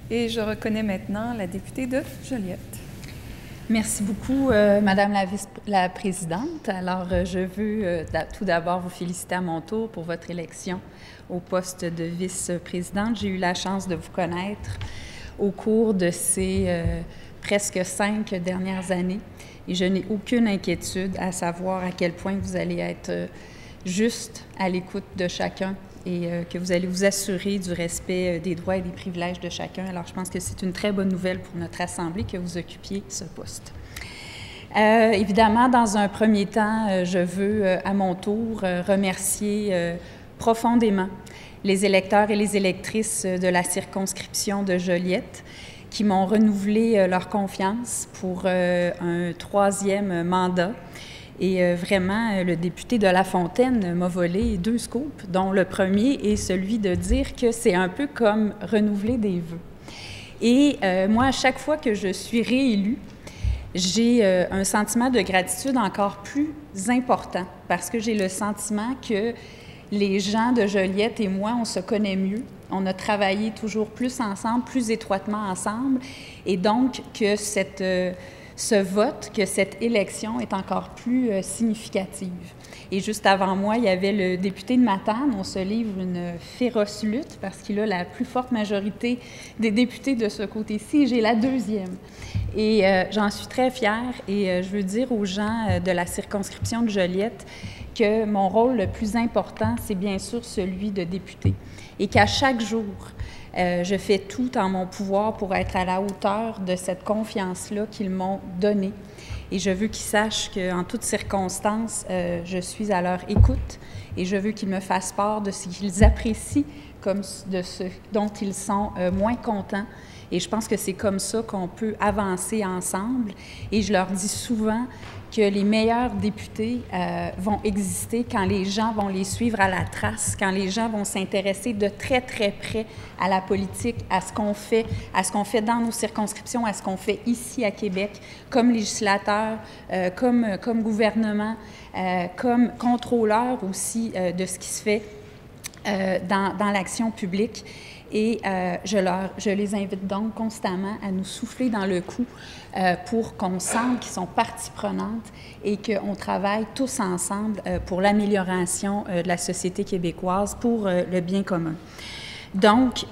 Et je reconnais maintenant la députée de Joliette. Merci beaucoup, Madame la Présidente. Alors, je veux tout d'abord vous féliciter à mon tour pour votre élection au poste de vice-présidente. J'ai eu la chance de vous connaître au cours de ces presque 5 dernières années et je n'ai aucune inquiétude à savoir à quel point vous allez être juste à l'écoute de chacun et que vous allez vous assurer du respect des droits et des privilèges de chacun. Alors, je pense que c'est une très bonne nouvelle pour notre Assemblée que vous occupiez ce poste. Évidemment, dans un premier temps, je veux à mon tour remercier profondément les électeurs et les électrices de la circonscription de Joliette qui m'ont renouvelé leur confiance pour un 3e mandat. Et vraiment, le député de La Fontaine m'a volé 2 scoops, dont le premier est celui de dire que c'est un peu comme renouveler des vœux. Et moi, à chaque fois que je suis réélue, j'ai un sentiment de gratitude encore plus important parce que j'ai le sentiment que les gens de Joliette et moi, on se connaît mieux. On a travaillé toujours plus ensemble, plus étroitement ensemble. Et donc, que ce vote, que cette élection est encore plus significative. Et juste avant moi, il y avait le député de Matane. On se livre une féroce lutte parce qu'il a la plus forte majorité des députés de ce côté-ci. J'ai la 2e. Et j'en suis très fière et je veux dire aux gens de la circonscription de Joliette que mon rôle le plus important, c'est bien sûr celui de député. Et qu'à chaque jour, je fais tout en mon pouvoir pour être à la hauteur de cette confiance-là qu'ils m'ont donnée. Et je veux qu'ils sachent qu'en toutes circonstances, je suis à leur écoute et je veux qu'ils me fassent part de ce qu'ils apprécient comme de ce dont ils sont moins contents. Et je pense que c'est comme ça qu'on peut avancer ensemble. Et je leur dis souvent que les meilleurs députés vont exister quand les gens vont les suivre à la trace, quand les gens vont s'intéresser de très, très près à la politique, à ce qu'on fait dans nos circonscriptions, à ce qu'on fait ici à Québec, comme législateur, comme gouvernement, comme contrôleur aussi de ce qui se fait dans l'action publique. Et je les invite donc constamment à nous souffler dans le cou pour qu'on sente qu'ils sont partie prenante et qu'on travaille tous ensemble pour l'amélioration de la société québécoise, pour le bien commun. Donc,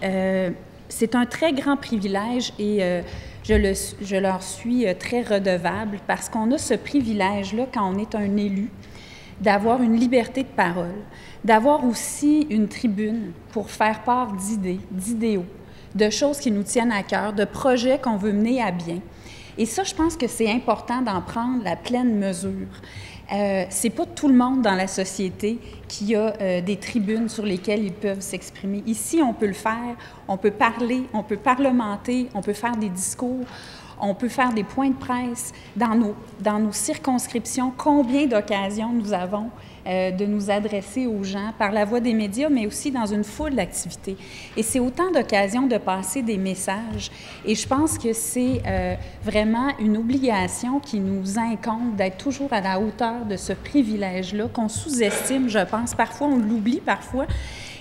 c'est un très grand privilège et je leur suis très redevable parce qu'on a ce privilège-là quand on est un élu, d'avoir une liberté de parole, d'avoir aussi une tribune pour faire part d'idées, d'idéaux, de choses qui nous tiennent à cœur, de projets qu'on veut mener à bien. Et ça, je pense que c'est important d'en prendre la pleine mesure. C'est pas tout le monde dans la société qui a des tribunes sur lesquelles ils peuvent s'exprimer. Ici, on peut le faire, on peut parler, on peut parlementer, on peut faire des discours. On peut faire des points de presse dans nos circonscriptions. Combien d'occasions nous avons de nous adresser aux gens par la voie des médias, mais aussi dans une foule d'activités. Et c'est autant d'occasions de passer des messages. Et je pense que c'est vraiment une obligation qui nous incombe d'être toujours à la hauteur de ce privilège-là qu'on sous-estime, je pense. Parfois, on l'oublie, parfois.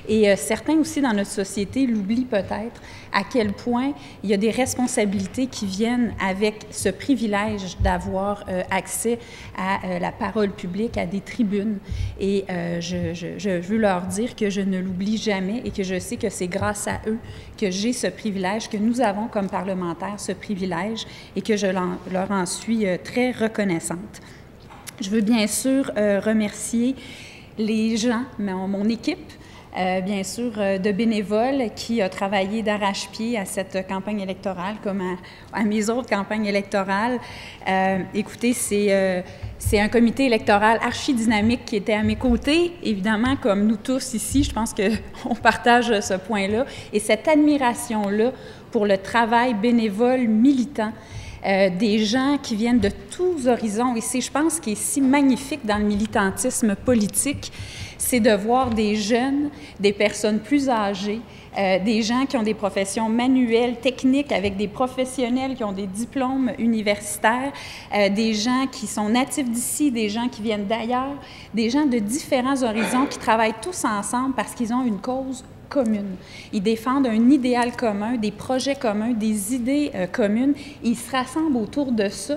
Et certains aussi dans notre société l'oublient peut-être, à quel point il y a des responsabilités qui viennent avec ce privilège d'avoir accès à la parole publique, à des tribunes. Et je veux leur dire que je ne l'oublie jamais et que je sais que c'est grâce à eux que j'ai ce privilège, que nous avons comme parlementaires ce privilège et que je leur en suis très reconnaissante. Je veux bien sûr remercier les gens, mon équipe, bien sûr, de bénévoles qui a travaillé d'arrache-pied à cette campagne électorale comme à mes autres campagnes électorales. Écoutez, c'est un comité électoral archi-dynamique qui était à mes côtés. Évidemment, comme nous tous ici, je pense qu'on partage ce point-là. Et cette admiration-là pour le travail bénévole militant des gens qui viennent de tous horizons. Et c'est, je pense, ce qui est si magnifique dans le militantisme politique, c'est de voir des jeunes, des personnes plus âgées, des gens qui ont des professions manuelles, techniques, avec des professionnels qui ont des diplômes universitaires, des gens qui sont natifs d'ici, des gens qui viennent d'ailleurs, des gens de différents horizons qui travaillent tous ensemble parce qu'ils ont une cause commune. Ils défendent un idéal commun, des projets communs, des idées communes. Ils se rassemblent autour de ça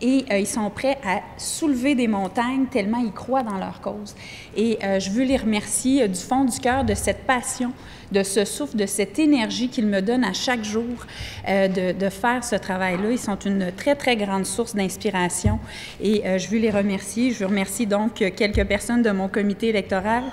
et ils sont prêts à soulever des montagnes tellement ils croient dans leur cause. Et je veux les remercier du fond du cœur de cette passion, de ce souffle, de cette énergie qu'ils me donnent à chaque jour de faire ce travail-là. Ils sont une très, très grande source d'inspiration et je veux les remercier. Je remercie donc quelques personnes de mon comité électoral,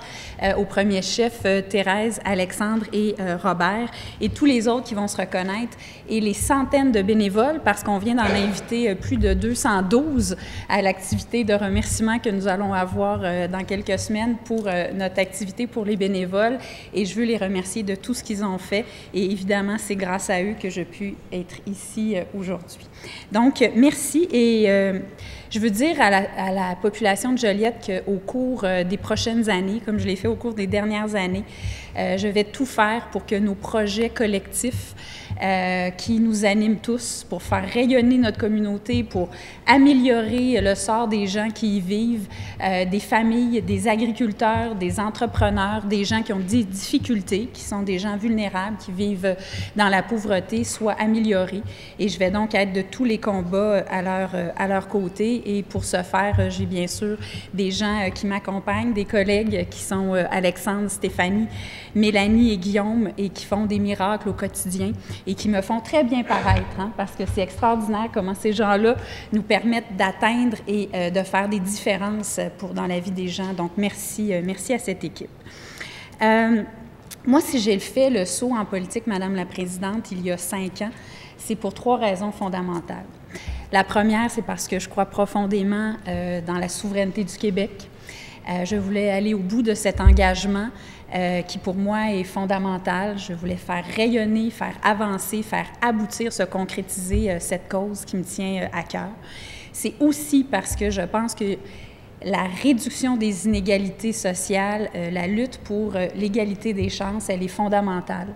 au premier chef, Thérèse, Alexandre et Robert, et tous les autres qui vont se reconnaître, et les centaines de bénévoles, parce qu'on vient d'en inviter plus de 212 à l'activité de remerciement que nous allons avoir dans quelques semaines pour notre activité pour les bénévoles, et je veux les remercier de tout ce qu'ils ont fait, et évidemment, c'est grâce à eux que je puis être ici aujourd'hui. Donc, merci, et je veux dire à la population de Joliette qu'au cours des prochaines années, comme je l'ai fait au cours des dernières années, je vais tout faire pour que nos projets collectifs qui nous animent tous, pour faire rayonner notre communauté, pour améliorer le sort des gens qui y vivent, des familles, des agriculteurs, des entrepreneurs, des gens qui ont des difficultés, qui sont des gens vulnérables, qui vivent dans la pauvreté, soient améliorés. Et je vais donc être de tous les combats à leur côté. Et pour ce faire, j'ai bien sûr des gens qui m'accompagnent, des collègues qui sont Alexandre, Stéphanie, Mélanie et Guillaume, et qui font des miracles au quotidien et qui me font très bien paraître, hein, parce que c'est extraordinaire comment ces gens-là nous permettent d'atteindre et de faire des différences dans la vie des gens. Donc, merci à cette équipe. Moi, si j'ai fait le saut en politique, Madame la Présidente, il y a 5 ans, c'est pour 3 raisons fondamentales. La première, c'est parce que je crois profondément dans la souveraineté du Québec. Je voulais aller au bout de cet engagement qui, pour moi, est fondamental. Je voulais faire rayonner, faire avancer, faire aboutir, se concrétiser cette cause qui me tient à cœur. C'est aussi parce que je pense que la réduction des inégalités sociales, la lutte pour l'égalité des chances, elle est fondamentale.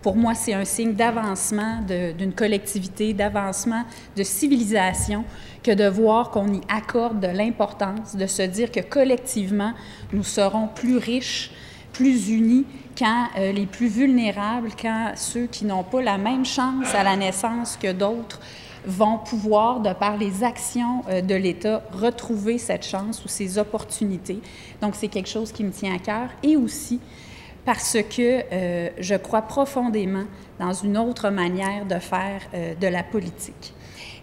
Pour moi, c'est un signe d'avancement d'une collectivité, d'avancement de civilisation, que de voir qu'on y accorde de l'importance, de se dire que collectivement, nous serons plus riches, plus unis, quand les plus vulnérables, quand ceux qui n'ont pas la même chance à la naissance que d'autres, vont pouvoir, de par les actions de l'État, retrouver cette chance ou ces opportunités. Donc, c'est quelque chose qui me tient à cœur. Et aussi parce que je crois profondément dans une autre manière de faire de la politique.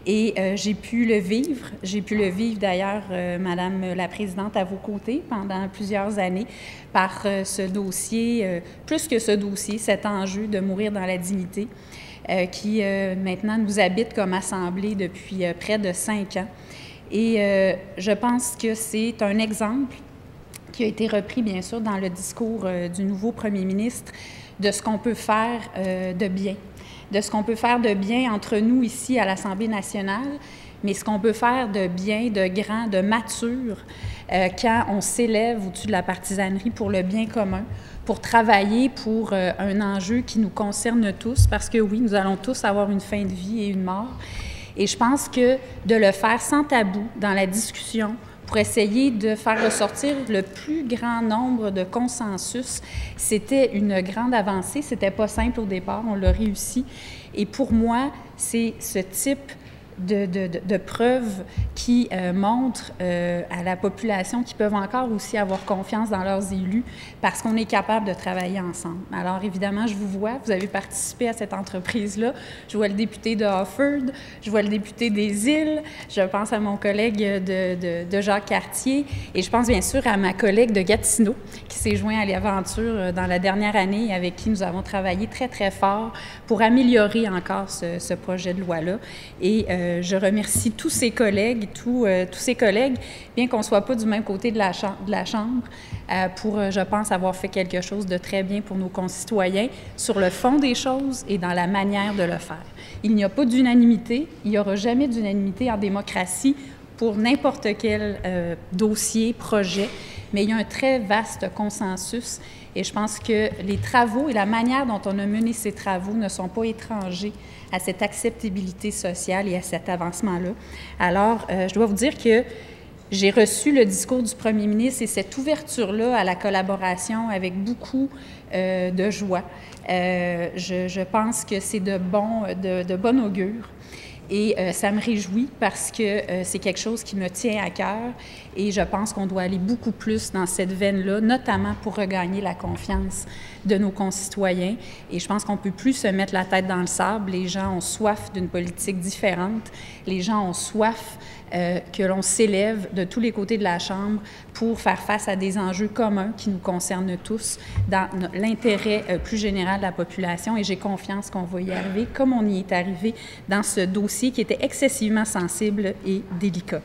Et j'ai pu le vivre. J'ai pu le vivre d'ailleurs, Madame la Présidente, à vos côtés pendant plusieurs années par ce dossier, plus que ce dossier, cet enjeu de mourir dans la dignité, qui maintenant nous habite comme Assemblée depuis près de 5 ans. Et je pense que c'est un exemple qui a été repris, bien sûr, dans le discours du nouveau premier ministre, de ce qu'on peut faire de bien. De ce qu'on peut faire de bien entre nous ici à l'Assemblée nationale, mais ce qu'on peut faire de bien, de grand, de mature, quand on s'élève au-dessus de la partisanerie pour le bien commun, pour travailler pour un enjeu qui nous concerne tous, parce que oui, nous allons tous avoir une fin de vie et une mort. Et je pense que de le faire sans tabou, dans la discussion, pour essayer de faire ressortir le plus grand nombre de consensus, c'était une grande avancée. C'était pas simple au départ, on l'a réussi. Et pour moi, c'est ce type de preuves qui montrent à la population qu'ils peuvent encore aussi avoir confiance dans leurs élus parce qu'on est capable de travailler ensemble. Alors, évidemment, je vous vois, vous avez participé à cette entreprise-là. Je vois le député de Offord, je vois le député des Îles, je pense à mon collègue de Jacques-Cartier et je pense bien sûr à ma collègue de Gatineau qui s'est joint à l'aventure dans la dernière année et avec qui nous avons travaillé très, très fort pour améliorer encore ce projet de loi-là. Et je remercie tous ces collègues, tous ces collègues, bien qu'on ne soit pas du même côté de la Chambre, pour, je pense, avoir fait quelque chose de très bien pour nos concitoyens sur le fond des choses et dans la manière de le faire. Il n'y a pas d'unanimité, il n'y aura jamais d'unanimité en démocratie pour n'importe quel dossier, projet, mais il y a un très vaste consensus et je pense que les travaux et la manière dont on a mené ces travaux ne sont pas étrangers à cette acceptabilité sociale et à cet avancement-là. Alors, je dois vous dire que J'ai reçu le discours du premier ministre et cette ouverture-là à la collaboration avec beaucoup de joie. Je pense que c'est de bon augure. Et ça me réjouit parce que c'est quelque chose qui me tient à cœur et je pense qu'on doit aller beaucoup plus dans cette veine-là, notamment pour regagner la confiance de nos concitoyens. Et je pense qu'on ne peut plus se mettre la tête dans le sable. Les gens ont soif d'une politique différente. Les gens ont soif que l'on s'élève de tous les côtés de la Chambre pour faire face à des enjeux communs qui nous concernent tous dans l'intérêt plus général de la population. Et j'ai confiance qu'on va y arriver, comme on y est arrivé dans ce dossier qui était excessivement sensible et délicat.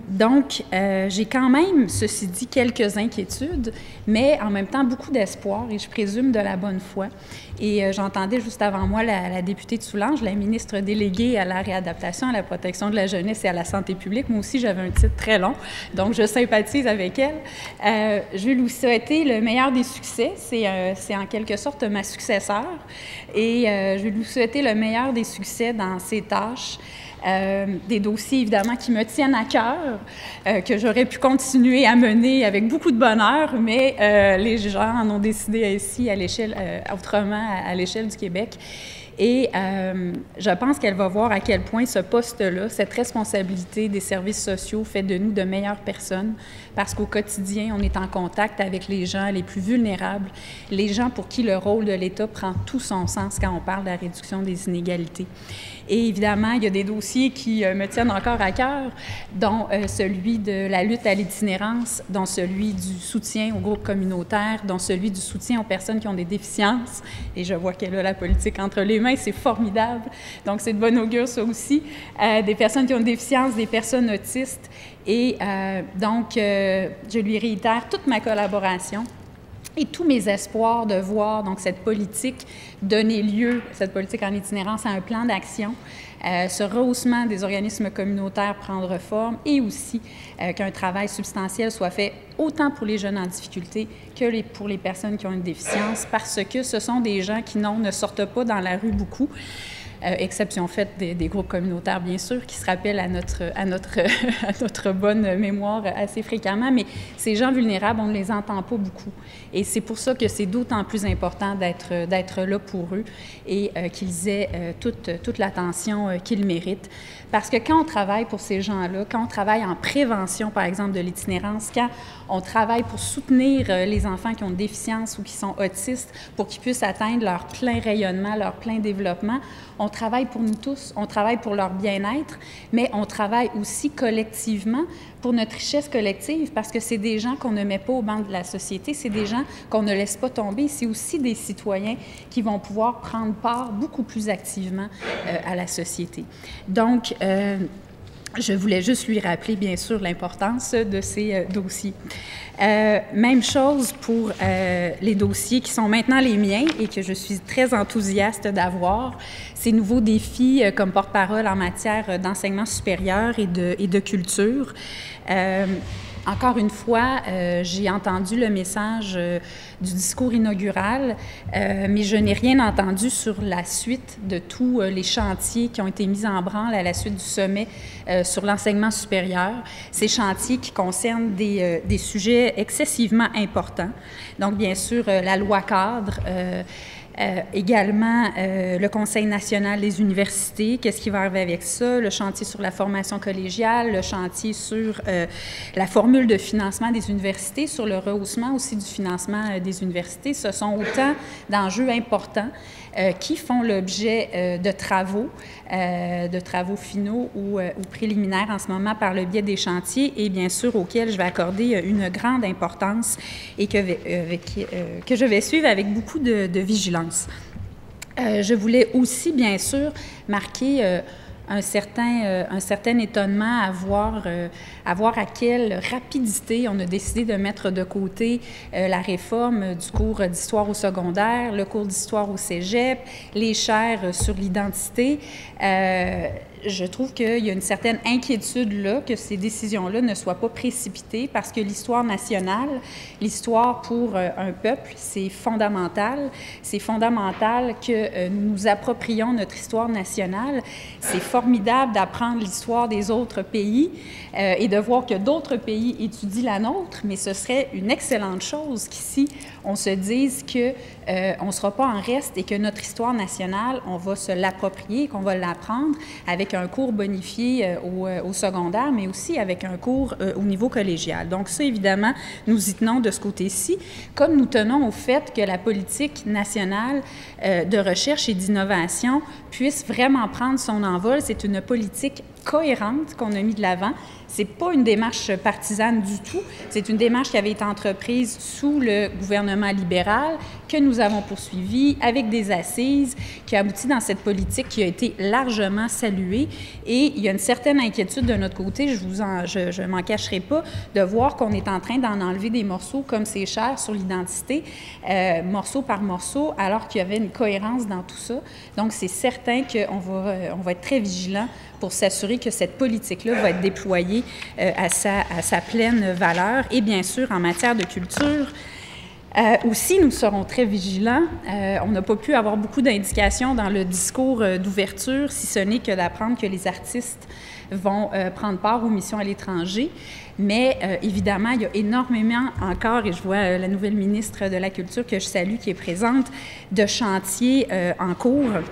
Donc, j'ai quand même, ceci dit, quelques inquiétudes, mais en même temps beaucoup d'espoir et je présume de la bonne foi. Et j'entendais juste avant moi la députée de Soulanges, la ministre déléguée à la réadaptation, à la protection de la jeunesse et à la santé publique. Moi aussi, j'avais un titre très long, donc je sympathise avec elle. Je vais lui souhaiter le meilleur des succès. C'est en quelque sorte ma successeur et je vais lui souhaiter le meilleur des succès dans ses tâches. Des dossiers, évidemment, qui me tiennent à cœur, que j'aurais pu continuer à mener avec beaucoup de bonheur, mais les gens en ont décidé ainsi autrement à l'échelle du Québec. Et je pense qu'elle va voir à quel point ce poste-là, cette responsabilité des services sociaux fait de nous de meilleures personnes parce qu'au quotidien, on est en contact avec les gens les plus vulnérables, les gens pour qui le rôle de l'État prend tout son sens quand on parle de la réduction des inégalités. Et évidemment, il y a des dossiers qui me tiennent encore à cœur, dont celui de la lutte à l'itinérance, dont celui du soutien aux groupes communautaires, dont celui du soutien aux personnes qui ont des déficiences. Et je vois qu'elle a la politique entre les mains, c'est formidable. Donc, c'est de bon augure, ça aussi. Des personnes qui ont des déficiences, des personnes autistes. Et donc, je lui réitère toute ma collaboration et tous mes espoirs de voir donc cette politique donner lieu, cette politique en itinérance, à un plan d'action, ce rehaussement des organismes communautaires prendre forme et aussi qu'un travail substantiel soit fait autant pour les jeunes en difficulté que pour les personnes qui ont une déficience, parce que ce sont des gens qui ne sortent pas dans la rue beaucoup. Exception faite des groupes communautaires, bien sûr, qui se rappellent à notre bonne mémoire assez fréquemment, mais ces gens vulnérables, on ne les entend pas beaucoup. Et c'est pour ça que c'est d'autant plus important d'être là pour eux et qu'ils aient toute l'attention qu'ils méritent. Parce que quand on travaille pour ces gens-là, quand on travaille en prévention, par exemple, de l'itinérance, quand on travaille pour soutenir les enfants qui ont une déficience ou qui sont autistes pour qu'ils puissent atteindre leur plein rayonnement, leur plein développement, on travaille pour nous tous, on travaille pour leur bien-être, mais on travaille aussi collectivement pour notre richesse collective parce que c'est des gens qu'on ne met pas au banc de la société, c'est des gens qu'on ne laisse pas tomber, c'est aussi des citoyens qui vont pouvoir prendre part beaucoup plus activement à la société. Donc, je voulais juste lui rappeler, bien sûr, l'importance de ces dossiers. Même chose pour les dossiers qui sont maintenant les miens et que je suis très enthousiaste d'avoir. Ces nouveaux défis comme porte-parole en matière d'enseignement supérieur et de culture. Encore une fois, j'ai entendu le message du discours inaugural, mais je n'ai rien entendu sur la suite de tous les chantiers qui ont été mis en branle à la suite du sommet sur l'enseignement supérieur. Ces chantiers qui concernent des sujets excessivement importants. Donc, bien sûr, la loi cadre, également le Conseil national des universités, qu'est-ce qui va arriver avec ça, le chantier sur la formation collégiale, le chantier sur la formule de financement des universités, sur le rehaussement aussi du financement des universités. Ce sont autant d'enjeux importants qui font l'objet de travaux finaux ou préliminaires en ce moment par le biais des chantiers et bien sûr auxquels je vais accorder une grande importance et que je vais suivre avec beaucoup de vigilance. Je voulais aussi, bien sûr, marquer un certain étonnement à voir à quelle rapidité on a décidé de mettre de côté la réforme du cours d'histoire au secondaire, le cours d'histoire au cégep, les chaires sur l'identité. Je trouve qu'il y a une certaine inquiétude là que ces décisions-là ne soient pas précipitées parce que l'histoire nationale, l'histoire pour un peuple, c'est fondamental. C'est fondamental que nous nous approprions notre histoire nationale. C'est formidable d'apprendre l'histoire des autres pays et de voir que d'autres pays étudient la nôtre, mais ce serait une excellente chose qu'ici, on se dise qu'on ne sera pas en reste et que notre histoire nationale, on va se l'approprier, qu'on va l'apprendre avec un cours bonifié au secondaire, mais aussi avec un cours au niveau collégial. Donc ça, évidemment, nous y tenons de ce côté-ci, comme nous tenons au fait que la politique nationale de recherche et d'innovation puisse vraiment prendre son envol. C'est une politique cohérente qu'on a mis de l'avant. Ce n'est pas une démarche partisane du tout. C'est une démarche qui avait été entreprise sous le gouvernement libéral, que nous avons poursuivie avec des assises, qui a abouti dans cette politique qui a été largement saluée. Et il y a une certaine inquiétude de notre côté, je ne m'en cacherai pas, de voir qu'on est en train d'en enlever des morceaux comme c'est cher sur l'identité, morceau par morceau, alors qu'il y avait une cohérence dans tout ça. Donc, c'est certain qu'on va être très vigilants pour s'assurer que cette politique-là va être déployée à sa pleine valeur. Et bien sûr, en matière de culture, aussi, nous serons très vigilants. On n'a pas pu avoir beaucoup d'indications dans le discours d'ouverture, si ce n'est que d'apprendre que les artistes vont prendre part aux missions à l'étranger. Mais évidemment, il y a énormément encore, et je vois la nouvelle ministre de la Culture que je salue qui est présente, de chantiers en cours.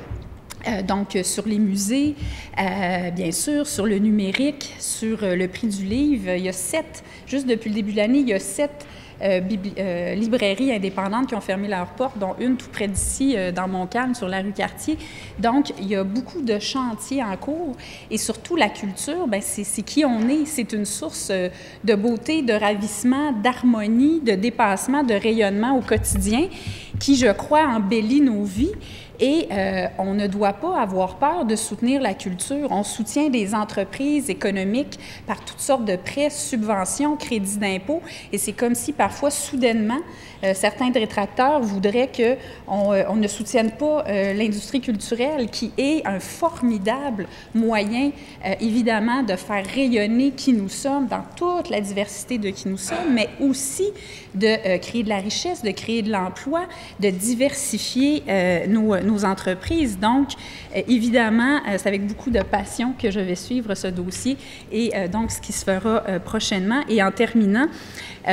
Donc, sur les musées, bien sûr, sur le numérique, sur le prix du livre. Il y a 7, juste depuis le début de l'année, il y a 7 librairies indépendantes qui ont fermé leurs portes, dont une tout près d'ici, dans Montcalm, sur la rue Cartier. Donc, il y a beaucoup de chantiers en cours. Et surtout, la culture, bien, c'est qui on est. C'est une source de beauté, de ravissement, d'harmonie, de dépassement, de rayonnement au quotidien qui, je crois, embellit nos vies. Et on ne doit pas avoir peur de soutenir la culture. On soutient des entreprises économiques par toutes sortes de prêts, subventions, crédits d'impôt. Et c'est comme si parfois, soudainement, certains détracteurs voudraient qu'on ne soutienne pas l'industrie culturelle, qui est un formidable moyen, évidemment, de faire rayonner qui nous sommes dans toute la diversité de qui nous sommes, mais aussi de créer de la richesse, de créer de l'emploi, de diversifier nos entreprises. Donc, évidemment, c'est avec beaucoup de passion que je vais suivre ce dossier et donc ce qui se fera prochainement. Et en terminant,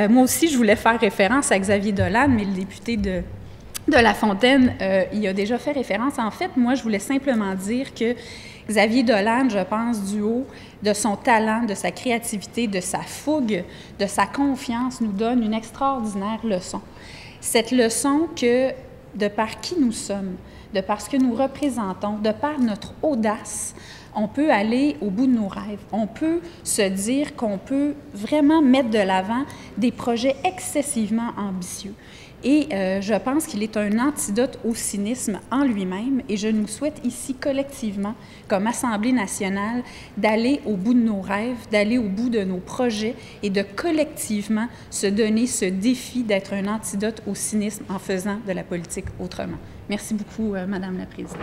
moi aussi, je voulais faire référence à Xavier Dolan, mais le député de La Fontaine, il a déjà fait référence. En fait, moi, je voulais simplement dire que Xavier Dolan, je pense, du haut de son talent, de sa créativité, de sa fougue, de sa confiance, nous donne une extraordinaire leçon. Cette leçon que, de par qui nous sommes, de par ce que nous représentons, de par notre audace, on peut aller au bout de nos rêves. On peut se dire qu'on peut vraiment mettre de l'avant des projets excessivement ambitieux. Et je pense qu'il est un antidote au cynisme en lui-même et je nous souhaite ici collectivement, comme Assemblée nationale, d'aller au bout de nos rêves, d'aller au bout de nos projets et de collectivement se donner ce défi d'être un antidote au cynisme en faisant de la politique autrement. Merci beaucoup, Madame la Présidente.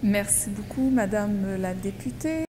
Merci beaucoup, Madame la députée.